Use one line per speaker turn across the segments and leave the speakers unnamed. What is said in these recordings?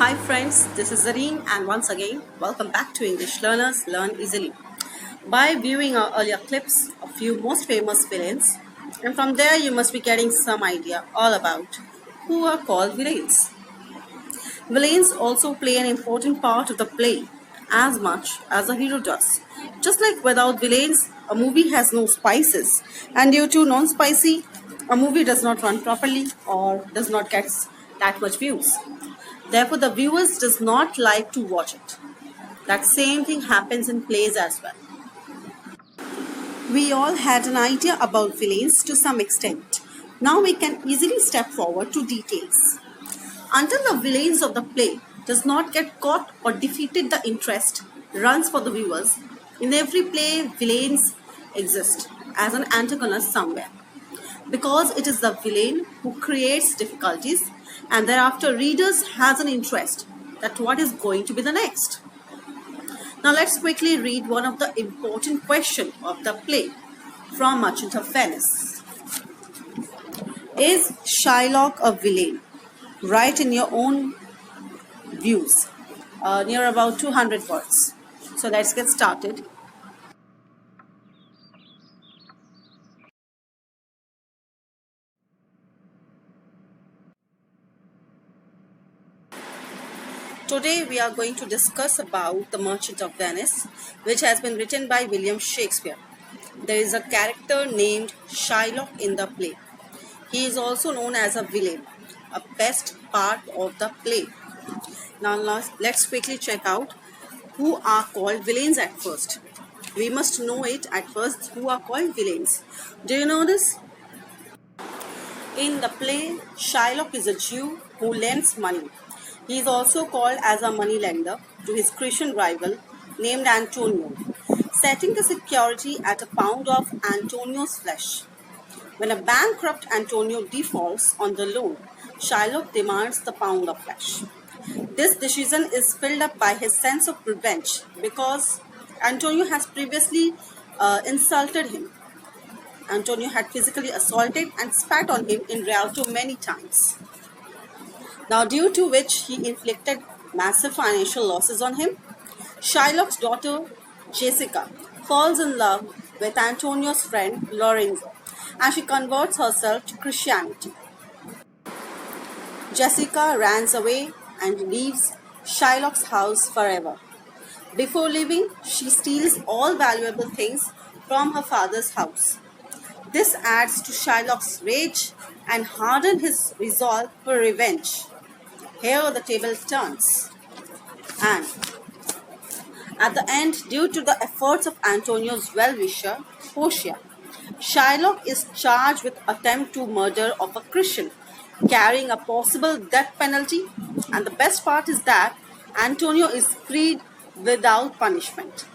Hi friends, this is Zareen and once again, welcome back to English Learners Learn Easily. By viewing our earlier clips, a few most famous villains, and from there you must be getting some idea all about who are called villains. Villains also play an important part of the play as much as the hero does. Just like without villains, a movie has no spices, and due to non-spicy, a movie does not run properly or does not get that much views. Therefore, the viewers does not like to watch it. That same thing happens in plays as well. We all had an idea about villains to some extent. Now we can easily step forward to details. Until the villains of the play does not get caught or defeated, the interest runs for the viewers. In every play, villains exist as an antagonist somewhere. Because it is the villain who creates difficulties and thereafter readers has an interest that what is going to be the next. Now let's quickly read one of the important questions of the play from Merchant of Venice. Is Shylock a villain? Write in your own views, near about 200 words. So let's get started. Today we are going to discuss about The Merchant of Venice, which has been written by William Shakespeare. There is a character named Shylock in the play. He is also known as a villain, a best part of the play. Now let's quickly check out who are called villains at first. We must know it at first who are called villains. Do you know this? In the play, Shylock is a Jew who lends money. He is also called as a moneylender to his Christian rival named Antonio, setting the security at a pound of Antonio's flesh. When a bankrupt Antonio defaults on the loan, Shylock demands the pound of flesh. This decision is filled up by his sense of revenge because Antonio has previously insulted him. Antonio had physically assaulted and spat on him in Rialto many times. Now, due to which he inflicted massive financial losses on him, Shylock's daughter Jessica falls in love with Antonio's friend Lorenzo and she converts herself to Christianity. Jessica runs away and leaves Shylock's house forever. Before leaving, she steals all valuable things from her father's house. This adds to Shylock's rage and hardens his resolve for revenge. Here the table turns. And at the end, due to the efforts of Antonio's well-wisher, Portia, Shylock is charged with attempt to murder of a Christian, carrying a possible death penalty. And the best part is that Antonio is freed without punishment.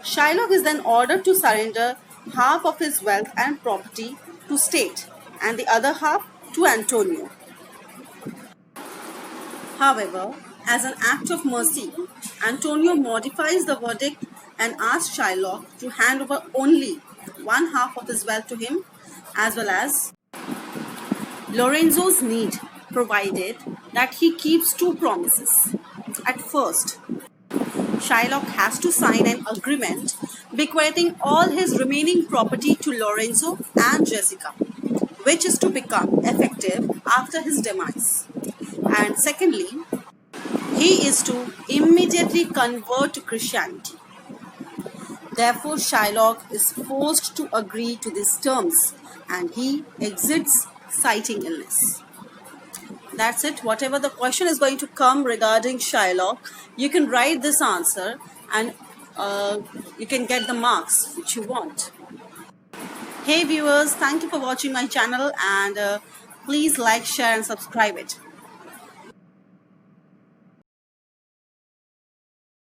Shylock is then ordered to surrender half of his wealth and property to state and the other half to Antonio. However, as an act of mercy, Antonio modifies the verdict and asks Shylock to hand over only one half of his wealth to him as well as Lorenzo's need, provided that he keeps two promises. At first, Shylock has to sign an agreement bequeathing all his remaining property to Lorenzo and Jessica, which is to become effective after his demise. And secondly, he is to immediately convert to Christianity. Therefore, Shylock is forced to agree to these terms and he exits citing illness. That's it. Whatever the question is going to come regarding Shylock, you can write this answer and you can get the marks which you want. Hey viewers, thank you for watching my channel and please like, share and subscribe it.